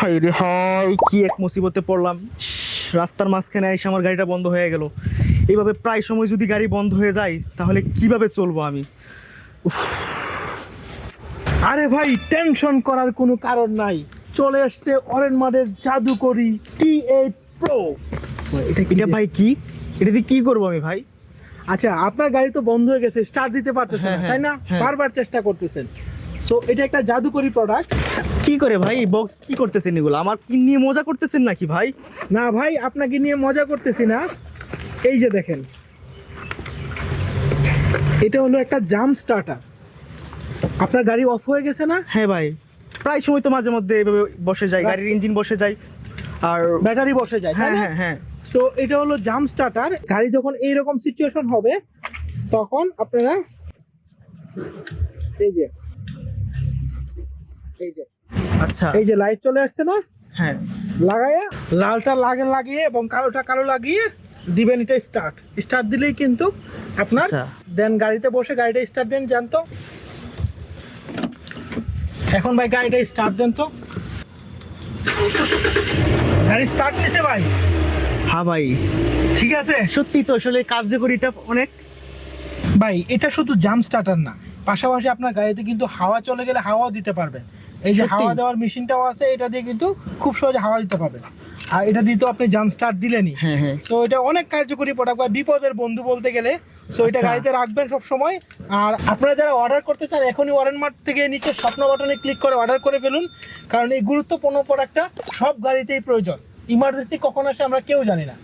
High রে high, কি এক মুসিবতে পড়লাম। রাস্তার মাঝখানে এসে আমার গাড়িটা বন্ধ হয়ে গেল। এইভাবে প্রায় সময় যদি গাড়ি বন্ধ হয়ে যায় তাহলে কিভাবে চলবো আমি? আরে ভাই, টেনশন করার কোনো কারণ নাই। চলে আসছে অরেনমাদের জাদুকরি T8 Pro। এটা ভাই কি? এটা দিয়ে কি করবো আমি ভাই? আচ্ছা, আপনার গাড়ি তো বন্ধ হয়ে গেছে, স্টার্ট দিতে পারতেছেন না, হ্যাঁ, তাই না? হ্যাঁ। বারবার চেষ্টা করতেছেন। সো এটা একটা জাদুকরি প্রোডাক্ট। কি করে ভাই? বক্স কি করতেছেন এগুলো? আমার কি নিয়ে মজা করতেছেন নাকি ভাই? না ভাই, আপনাকে নিয়ে মজা করতেছি না। এই যে দেখেন, এটা হলো একটা জাম্প স্টার্টার। আপনার গাড়ি অফ হয়ে গেছে না? হ্যাঁ ভাই, প্রায় সময় তো মাঝে মধ্যে এভাবে বসে যায়, গাড়ির ইঞ্জিন বসে যায় আর ব্যাটারি বসে যায়, তাই হ্যাঁ না? হ্যাঁ হ্যাঁ। সো এটা হলো জাম্প স্টার্টার। গাড়ি যখন এইরকম সিচুয়েশন হবে তখন আপনারা এই যে আচ্ছা, এই যে লাইট চলে আসছে না, হ্যাঁ লাগাইয়া লালটা লাগিয়ে এবং কালোটা কালো লাগিয়ে দিবেন। এটা স্টার্ট দিলেই কিন্তু আপনার আচ্ছা। দেন গাড়িতে বসে গাড়িটা স্টার্ট দেন, জানতো। এখন ভাই গাড়িটা স্টার্ট দেন তো। গাড়ি স্টার্ট নিছে ভাই, হ্যাঁ ভাই, ঠিক আছে সত্যি তো আসলে কার্যকরীটা অনেক। ভাই। এটা শুধু জাম্প স্টার্টার না, পাশাপাশি আপনার গাড়িতে কিন্তু হাওয়া চলে গেলে হাওয়াও দিতে পারবেন। এই যে সত্যি? হাওয়া দেওয়ার মেশিনটাও আছে, এটা দিয়ে কিন্তু খুব সহজে হাওয়া দিতে পারবেন। আর এটা দিয়ে তো আপনি জাম্প স্টার্ট দিলেনই। হ্যাঁ হ্যাঁ। তো এটা অনেক কার্যকরী প্রোডাক্ট, বা বিপদের বন্ধু বলতে গেলে। সো এটা আচ্ছা। গাড়িতে রাখবেন সব সময়। আর আপনারা যারা অর্ডার করতে চান, এখনই ওয়ারেনমার্ট থেকে নিচে স্বপ্ন বাটনে ক্লিক করে অর্ডার করে ফেলুন, কারণ এই গুরুত্বপূর্ণ প্রোডাক্টটা সব গাড়িতেই প্রয়োজন। ইমার্জেন্সি কখন আসে আমরা কেউ জানি না।